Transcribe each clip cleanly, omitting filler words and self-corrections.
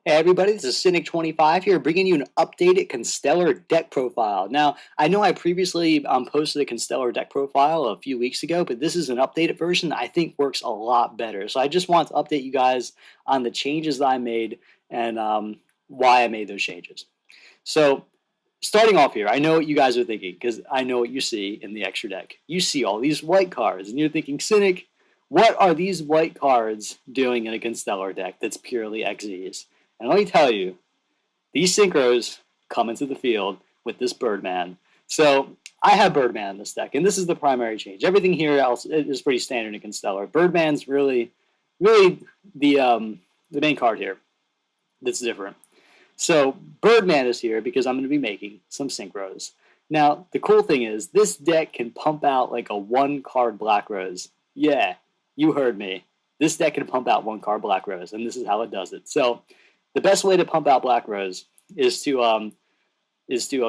Hey everybody, this is Synik25 here, bringing you an updated Constellar deck profile. Now, I know I previously posted a Constellar deck profile a few weeks ago, but this is an updated version that I think works a lot better. So I just want to update you guys on the changes that I made and why I made those changes. So starting off here, I know what you guys are thinking because I know what you see in the extra deck. You see all these white cards and you're thinking, Cynic, what are these white cards doing in a Constellar deck that's purely XZs? And let me tell you, these synchros come into the field with this Birdman. So I have Birdman in this deck, and this is the primary change. Everything here else is pretty standard in Constellar. Birdman's really the main card here that's different. So Birdman is here because I'm going to be making some synchros. Now, the cool thing is this deck can pump out like a one-card Black Rose. Yeah, you heard me. This deck can pump out one-card Black Rose, and this is how it does it. So the best way to pump out Black Rose is to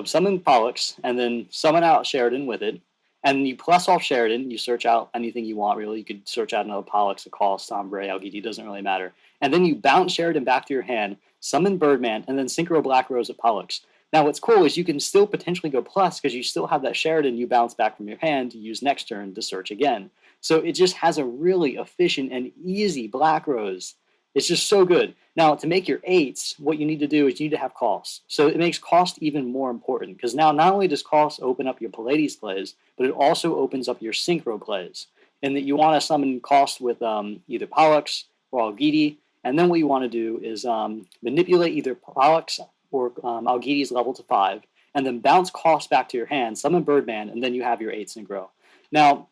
summon Pollux and then summon out Sheridan with it. And you plus off Sheridan, you search out anything you want, really. You could search out another Pollux, a Call, Sombre, LGD, doesn't really matter. And then you bounce Sheridan back to your hand, summon Birdman, and then Synchro Black Rose at Pollux. Now, what's cool is you can still potentially go plus because you still have that Sheridan you bounce back from your hand to use next turn to search again. So it just has a really efficient and easy Black Rose. It's just so good. Now, to make your 8s, what you need to do is you need to have cost. So it makes cost even more important because now not only does cost open up your Pallades plays, but it also opens up your Synchro plays. And that you want to summon cost with either Pollux or Algidi. And then what you want to do is manipulate either Pollux or Algidi's level to 5, and then bounce cost back to your hand, summon Birdman, and then you have your 8 Synchro. Now,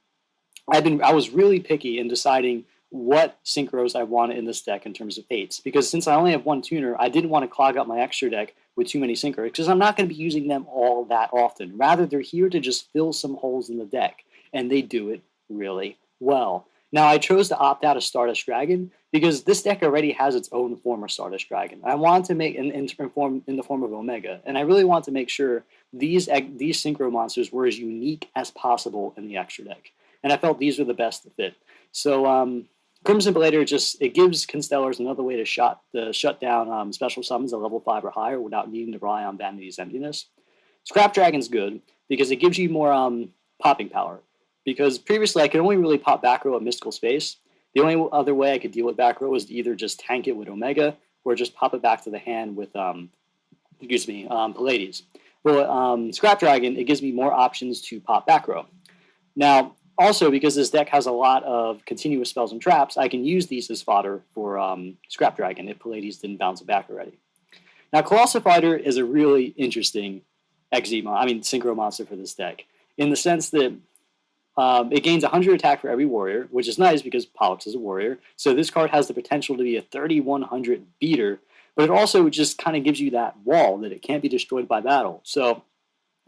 I was really picky in deciding what synchros I wanted in this deck in terms of 8s. Because since I only have one tuner, I didn't want to clog up my extra deck with too many synchros because I'm not going to be using them all that often. Rather, they're here to just fill some holes in the deck, and they do it really well. Now, I chose to opt out of Stardust Dragon because this deck already has its own form of Stardust Dragon. I wanted to make in the form of Omega, and I really want to make sure these synchro monsters were as unique as possible in the extra deck. And I felt these were the best to fit. So Crimson Blader it gives Constellars another way to shut down special summons at level 5 or higher without needing to rely on Vanity's Emptiness. Scrap Dragon's good because it gives you more popping power. Because previously I could only really pop back row at Mystical Space. The only other way I could deal with back row was to either just tank it with Omega or just pop it back to the hand with Pallades. But Scrap Dragon, it gives me more options to pop back row. Now, also, because this deck has a lot of continuous spells and traps, I can use these as fodder for Scrap Dragon if Pallades didn't bounce it back already. Now, Colossal Fighter is a really interesting synchro monster for this deck, in the sense that it gains 100 attack for every warrior, which is nice because Pollux is a warrior. So this card has the potential to be a 3100 beater, but it also just kind of gives you that wall that it can't be destroyed by battle. So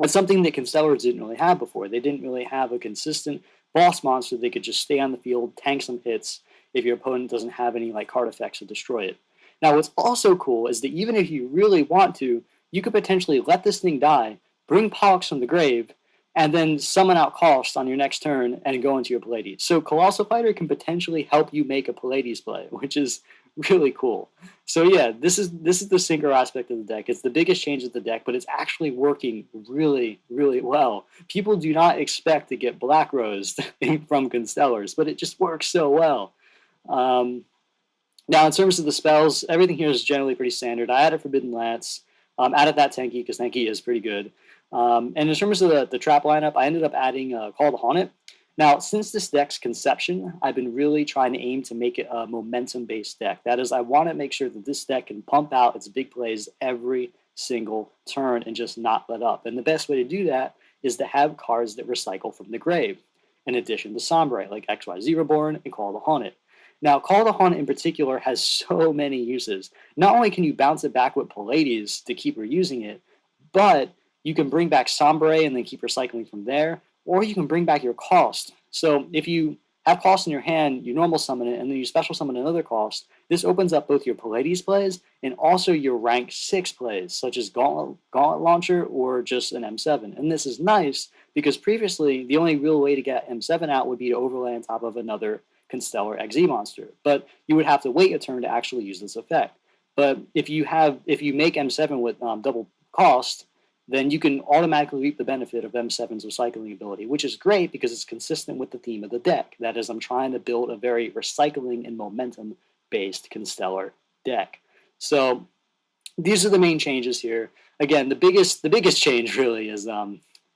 it's something that Constellars didn't really have before. They didn't really have a consistent boss monster that could just stay on the field, tank some hits if your opponent doesn't have any card effects to destroy it. Now, what's also cool is that even if you really want to, you could potentially let this thing die, bring Pollux from the grave, and then summon out cost on your next turn and go into your Pallades. So Colossal Fighter can potentially help you make a Pallades play, which is really cool. So yeah, this is the synchro aspect of the deck. It's the biggest change of the deck, but it's actually working really, really well. People do not expect to get Black Rose from Constellars, but it just works so well. Now, in terms of the spells, everything here is generally pretty standard. I added Forbidden Lance, added that Tenki because Tenki is pretty good. And in terms of the trap lineup, I ended up adding Call to Haunt It. Now, since this deck's conception, I've been really trying to aim to make it a momentum-based deck. That is, I want to make sure that this deck can pump out its big plays every single turn and just not let up. And the best way to do that is to have cards that recycle from the grave, in addition to Sombre, like XYZ Reborn and Call to Haunt It. Now, Call to Haunt It in particular has so many uses. Not only can you bounce it back with Pallades to keep reusing it, but you can bring back Sombre and then keep recycling from there, or you can bring back your cost. So if you have cost in your hand, you normal summon it, and then you special summon another cost. This opens up both your Pallades plays and also your rank 6 plays, such as Gauntlet Launcher or just an M7. And this is nice because previously the only real way to get M7 out would be to overlay on top of another Constellar XZ monster. But you would have to wait a turn to actually use this effect. But if you make M7 with double cost, then you can automatically reap the benefit of M7's recycling ability, which is great because it's consistent with the theme of the deck. That is, I'm trying to build a very recycling and momentum based Constellar deck. So these are the main changes here. Again, the biggest change really is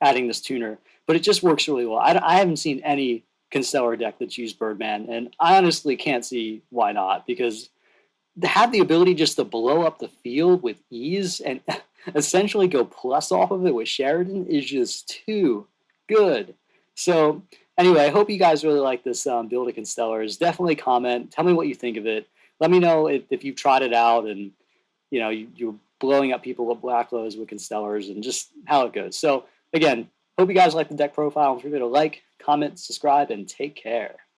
adding this tuner, but it just works really well. I haven't seen any Constellar deck that's used Birdman, and I honestly can't see why not, because to have the ability just to blow up the field with ease and essentially go plus off of it with Sheridan is just too good. So anyway, I hope you guys really like this build of Constellars. Definitely comment. Tell me what you think of it. Let me know if you've tried it out and you're blowing up people with black lows with Constellars and just how it goes. So again, hope you guys like the deck profile. Don't forget to like, comment, subscribe, and take care.